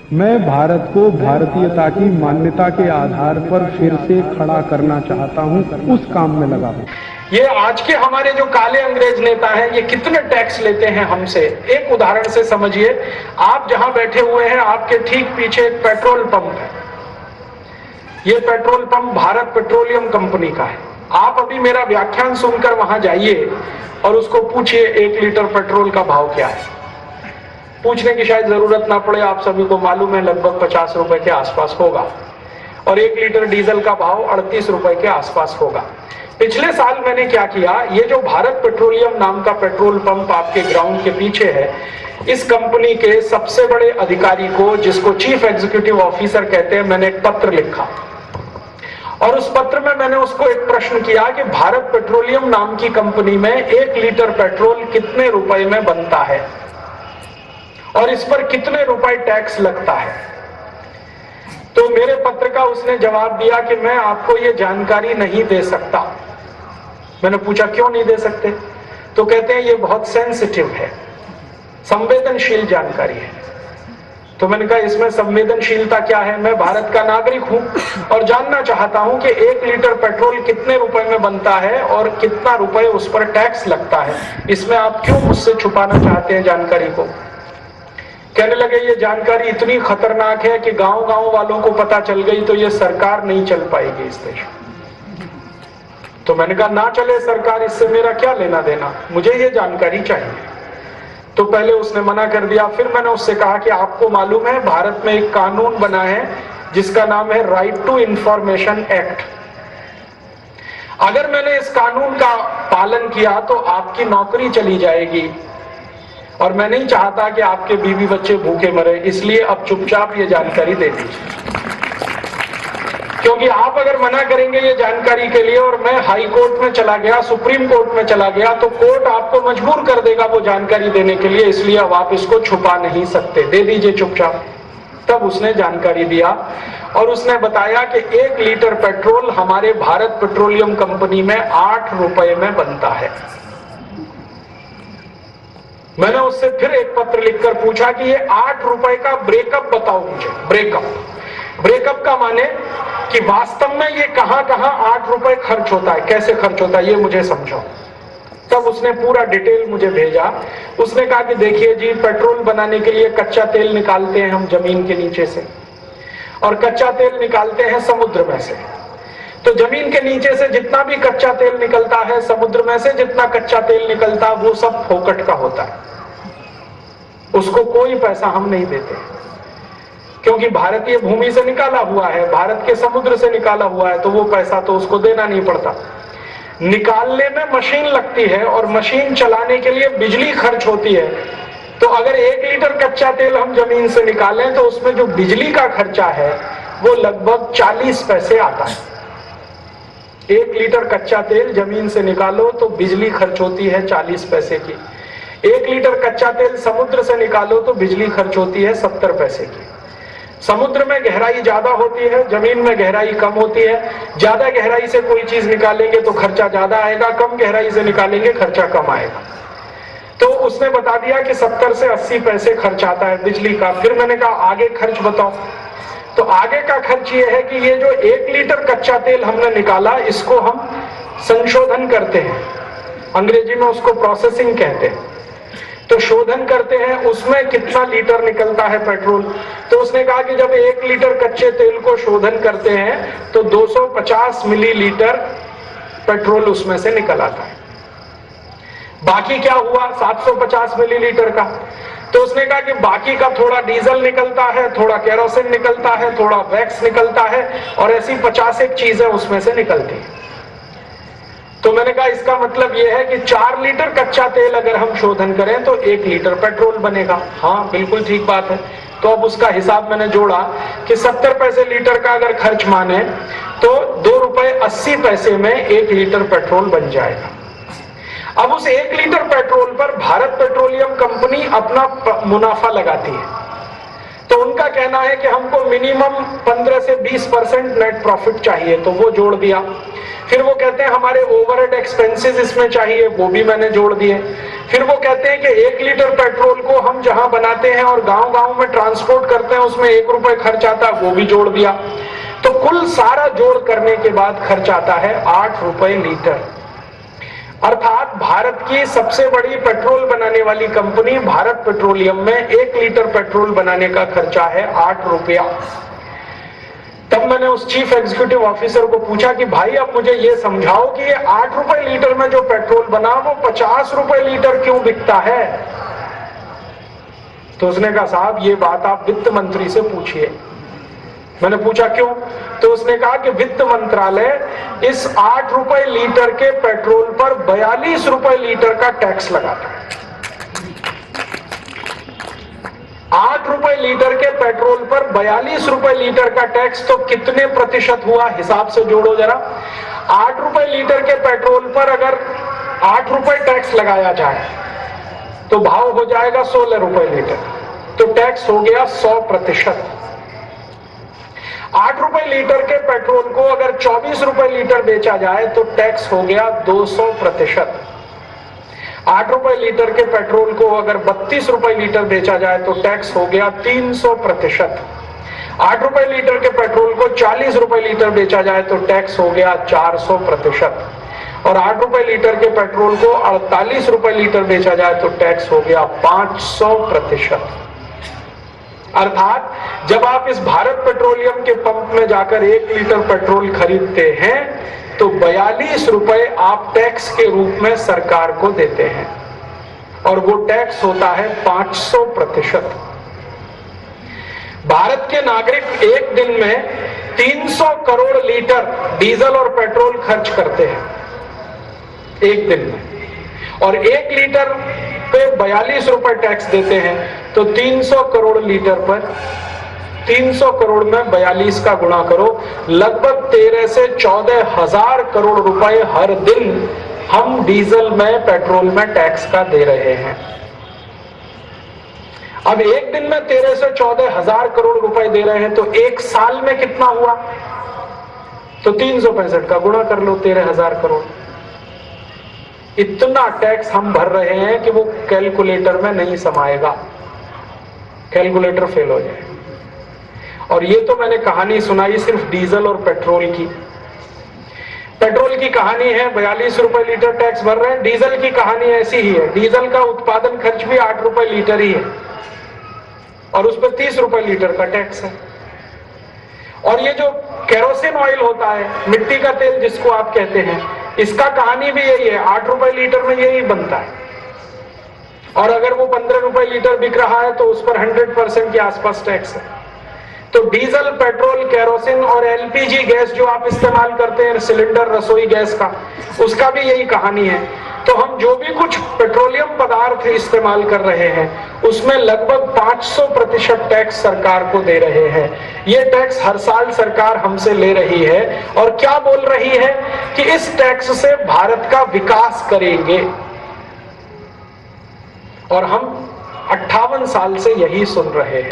मैं भारत को भारतीयता की मान्यता के आधार पर फिर से खड़ा करना चाहता हूं, उस काम में लगा हूं। ये आज के हमारे जो काले अंग्रेज नेता हैं, ये कितने टैक्स लेते हैं हमसे। एक उदाहरण से समझिए, आप जहां बैठे हुए हैं आपके ठीक पीछे एक पेट्रोल पंप है। ये petrol pump Bharat petroleum company का है। आप अभी मेरा व्याख्यान सुनकर वहां जाइए और उसको पूछिए 1 लीटर पेट्रोल का भाव क्या है। पूछने की शायद जरूरत ना पड़े, आप सभी को मालूम है लगभग 50 रुपए के आसपास होगा। और 1 लीटर डीजल का भाव 38 रुपए के आसपास होगा। पिछले साल मैंने क्या किया, ये जो भारत पेट्रोलियम नाम का पेट्रोल पंप आपके ग्राउंड के पीछे है, इस कंपनी के सबसे बड़े अधिकारी को, जिसको चीफ एग्जीक्यूटिव ऑफिसर कहते हैं, मैंने एक पत्र लिखा। और उस पत्र में मैंने उसको एक प्रश्न किया कि भारत पेट्रोलियम नाम की कंपनी में 1 लीटर पेट्रोल कितने रुपए में बनता है और इस पर कितने रुपए टैक्स लगता है। तो मेरे पत्र का उसने जवाब दिया कि मैं आपको ये जानकारी नहीं दे सकता। मैंने पूछा क्यों नहीं दे सकते, तो कहते हैं ये बहुत सेंसिटिव है, संवेदनशील जानकारी है। तो मैंने कहा इसमें संवेदनशीलता क्या है, मैं भारत का नागरिक हूं और जानना चाहता हूं कि 1 लीटर पेट्रोल कितने रुपए में बनता है और कितना रुपए उस पर टैक्स लगता है। इसमें आप क्यों मुझसे छुपाना चाहते हैं जानकारी को। कहने लगे ये जानकारी इतनी खतरनाक है कि गांव-गांव वालों को पता चल गई तो ये सरकार नहीं चल पाएगी इस देश में। तो मैंने कहा ना चले सरकार, इससे मेरा क्या लेना देना, मुझे ये जानकारी चाहिए। तो पहले उसने मना कर दिया। फिर मैंने उससे कहा कि आपको मालूम है भारत में एक कानून बना है जिसका नाम है राइट टू इंफॉर्मेशन एक्ट। अगर मैंने इस कानून का पालन किया तो आपकी नौकरी चली जाएगी और मैं नहीं चाहता कि आपके बीवी बच्चे भूखे मरे, इसलिए अब चुपचाप ये जानकारी दे दीजिए। क्योंकि आप अगर मना करेंगे ये जानकारी के लिए और मैं हाई कोर्ट में चला गया, सुप्रीम कोर्ट में चला गया, तो कोर्ट आपको मजबूर कर देगा वो जानकारी देने के लिए, इसलिए अब आप इसको छुपा नहीं सकते, दे दीजिए चुपचाप। तब उसने जानकारी दिया और उसने बताया कि 1 लीटर पेट्रोल हमारे भारत पेट्रोलियम कंपनी में 8 रुपए में बनता है। मैंने उससे फिर एक पत्र लिखकर पूछा कि ये 8 रुपए का ब्रेकअप बताओ मुझे। ब्रेकअप का माने कि वास्तव में ये कहां 8 रुपए खर्च होता है, कैसे खर्च होता है, ये मुझे समझाओ। तब उसने पूरा डिटेल मुझे भेजा। उसने कहा कि देखिए जी, पेट्रोल बनाने के लिए कच्चा तेल निकालते हैं हम जमीन के नीचे से, और कच्चा तेल निकालते हैं समुद्र में से। तो जमीन के नीचे से जितना भी कच्चा तेल निकलता है, समुद्र में से जितना कच्चा तेल निकलता है, वो सब फोकट का होता है, उसको कोई पैसा हम नहीं देते, क्योंकि भारतीय भूमि से निकाला हुआ है, भारत के समुद्र से निकाला हुआ है, तो वो पैसा तो उसको देना नहीं पड़ता। निकालने में मशीन लगती है और मशीन चलाने के लिए बिजली खर्च होती है। तो अगर 1 लीटर कच्चा तेल हम जमीन से निकालें तो उसमें जो बिजली का खर्चा है वो लगभग 40 पैसे आता है। 1 लीटर कच्चा तेल जमीन से निकालो तो बिजली खर्च होती है 40 पैसे की। 1 लीटर कच्चा तेल समुद्र से निकालो तो बिजली खर्च होती है 70 पैसे की। समुद्र में गहराई ज्यादा होती है, जमीन में गहराई कम होती है। ज्यादा गहराई से कोई चीज निकालेंगे तो खर्चा ज्यादा आएगा, कम गहराई से निकालेंगे खर्चा कम आएगा। तो उसने बता दिया कि 70 से 80 पैसे खर्च आता है बिजली का। फिर मैंने कहा आगे खर्च बताओ। तो आगे का खर्च ये है कि ये जो 1 लीटर कच्चा तेल हमने निकाला, इसको हम संशोधन करते हैं, अंग्रेजी में उसको प्रोसेसिंग कहते हैं। तो शोधन करते हैं, उसमें कितना लीटर निकलता है पेट्रोल। तो उसने कहा कि जब 1 लीटर कच्चे तेल को शोधन करते हैं तो 250 मिलीलीटर पेट्रोल उसमें से निकल आता है। बाकी क्या हुआ 750 मिलीलीटर का। तो उसने कहा कि बाकी का थोड़ा डीजल निकलता है, थोड़ा केरोसिन निकलता है, थोड़ा वैक्स निकलता है, और ऐसी 50 एक चीजें उसमें से निकलती है। तो मैंने कहा इसका मतलब यह है कि 4 लीटर कच्चा तेल अगर हम शोधन करें तो 1 लीटर पेट्रोल बनेगा। हाँ बिल्कुल ठीक बात है। तो अब उसका हिसाब मैंने जोड़ा कि 70 पैसे लीटर का अगर खर्च माने तो 2 रुपए 80 पैसे में 1 लीटर पेट्रोल बन जाएगा। अब उस 1 लीटर पेट्रोल पर भारत पेट्रोलियम कंपनी अपना मुनाफा लगाती है। तो उनका कहना है कि हमको मिनिमम 15 से 20% नेट प्रॉफिट चाहिए, तो वो जोड़ दिया। फिर वो कहते हैं हमारे ओवरहेड एक्सपेंसेस इसमें चाहिए, वो भी मैंने जोड़ दिए। फिर वो कहते हैं कि 1 लीटर पेट्रोल को हम जहां बनाते हैं और गांव-गांव में ट्रांसपोर्ट करते हैं उसमें 1 रुपए खर्च आता है, वो भी जोड़ दिया, तो कुल सारा जोड़ करने के बाद खर्च आता है 8 रुपए लीटर। अर्थात भारत की सबसे बड़ी पेट्रोल बनाने वाली कंपनी भारत पेट्रोलियम में 1 लीटर पेट्रोल बनाने का खर्चा है 8 रुपया। तब मैंने उस चीफ एग्जीक्यूटिव ऑफिसर को पूछा कि भाई अब मुझे ये समझाओ कि ये 8 रुपए लीटर में जो पेट्रोल बना वो 50 रुपए लीटर क्यों बिकता है? तो उसने कहा साहब ये बात आप वित्त मंत्री से पूछिए। मैंने पूछा क्यों? तो उसने कहा कि वित्त मंत्रालय इस 8 रुपए लीटर के पेट्रोल पर 42 रुपए लीटर का टैक्स लगाता है। 8 रुपए लीटर के पेट्रोल पर 42 रुपए लीटर का टैक्स, तो कितने प्रतिशत हुआ? हिसाब से जोड़ो जरा। 8 रुपए लीटर के पेट्रोल पर अगर 8 रुपए टैक्स लगाया जाए तो भाव हो जाएगा 16 रुपए लीटर, तो टैक्स हो गया 100%। 8 रुपए लीटर के पेट्रोल को अगर 24 रुपए लीटर बेचा जाए तो टैक्स हो गया 200%। 8 रुपए लीटर के पेट्रोल को अगर 32 रुपए लीटर बेचा जाए तो टैक्स हो गया 300%। 8 रुपए लीटर के पेट्रोल को 40 रुपए लीटर बेचा जाए तो टैक्स हो गया 400%। और 8 रुपए लीटर के पेट्रोल को 48 रुपए लीटर बेचा जाए तो टैक्स हो गया 500%। अर्थात जब आप इस भारत पेट्रोलियम के पंप में जाकर 1 लीटर पेट्रोल खरीदते हैं तो 42 रुपए आप टैक्स के रूप में सरकार को देते हैं, और वो टैक्स होता है 500%। भारत के नागरिक एक दिन में 300 करोड़ लीटर डीजल और पेट्रोल खर्च करते हैं एक दिन में, और 1 लीटर पे 42 रुपए टैक्स देते हैं, तो 300 करोड़ लीटर पर 300 करोड़ में 42 का गुणा करो, लगभग 13 से 14 हजार करोड़ रुपए हर दिन हम डीजल में पेट्रोल में टैक्स का दे रहे हैं। अब एक दिन में 13 से 14 हजार करोड़ रुपए दे रहे हैं, तो एक साल में कितना हुआ? तो 365 का गुणा कर लो 13,000 करोड़। इतना टैक्स हम भर रहे हैं कि वो कैलकुलेटर में नहीं समाएगा, कैलकुलेटर फेल हो जाए। और ये तो मैंने कहानी सुनाई सिर्फ डीजल और पेट्रोल की। पेट्रोल की कहानी है 42 रुपए लीटर टैक्स भर रहे हैं, डीजल की कहानी ऐसी ही है। डीजल का उत्पादन खर्च भी 8 रुपए लीटर ही है, और उस पर 30 रुपए लीटर का टैक्स है। और ये जो केरोसिन ऑयल होता है, मिट्टी का तेल जिसको आप कहते हैं, इसका कहानी भी यही है, 8 रुपए लीटर में यही बनता है। और अगर वो 15 रुपए लीटर बिक रहा है तो उस पर 100% के आसपास टैक्स है। तो डीजल, पेट्रोल, केरोसिन और एलपीजी गैस जो आप इस्तेमाल करते हैं, सिलेंडर रसोई गैस का, उसका भी यही कहानी है। तो हम जो भी कुछ पेट्रोलियम पदार्थ इस्तेमाल कर रहे हैं उसमें लगभग 500% टैक्स सरकार को दे रहे हैं। ये टैक्स हर साल सरकार हमसे ले रही है, और क्या बोल रही है कि इस टैक्स से भारत का विकास करेंगे, और हम 58 साल से यही सुन रहे हैं।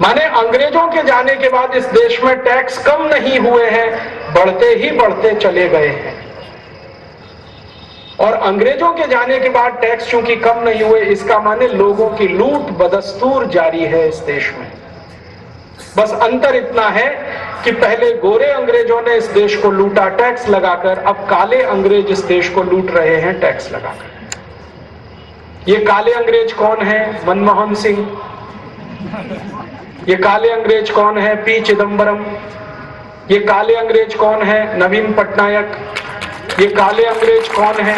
माने अंग्रेजों के जाने के बाद इस देश में टैक्स कम नहीं हुए हैं, बढ़ते ही बढ़ते चले गए हैं। और अंग्रेजों के जाने के बाद टैक्स चूंकि कम नहीं हुए, इसका माने लोगों की लूट बदस्तूर जारी है इस देश में। बस अंतर इतना है कि पहले गोरे अंग्रेजों ने इस देश को लूटा टैक्स लगाकर, अब काले अंग्रेज इस देश को लूट रहे हैं टैक्स लगाकर। ये काले अंग्रेज कौन है? मनमोहन सिंह। ये काले अंग्रेज कौन है? पी चिदम्बरम। ये काले अंग्रेज कौन है? नवीन पटनायक। ये काले अंग्रेज कौन है?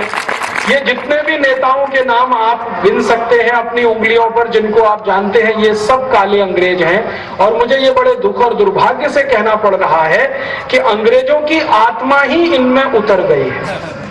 ये जितने भी नेताओं के नाम आप गिन सकते हैं अपनी उंगलियों पर, जिनको आप जानते हैं, ये सब काले अंग्रेज हैं। और मुझे ये बड़े दुख और दुर्भाग्य से कहना पड़ रहा है कि अंग्रेजों की आत्मा ही इनमें उतर गई है।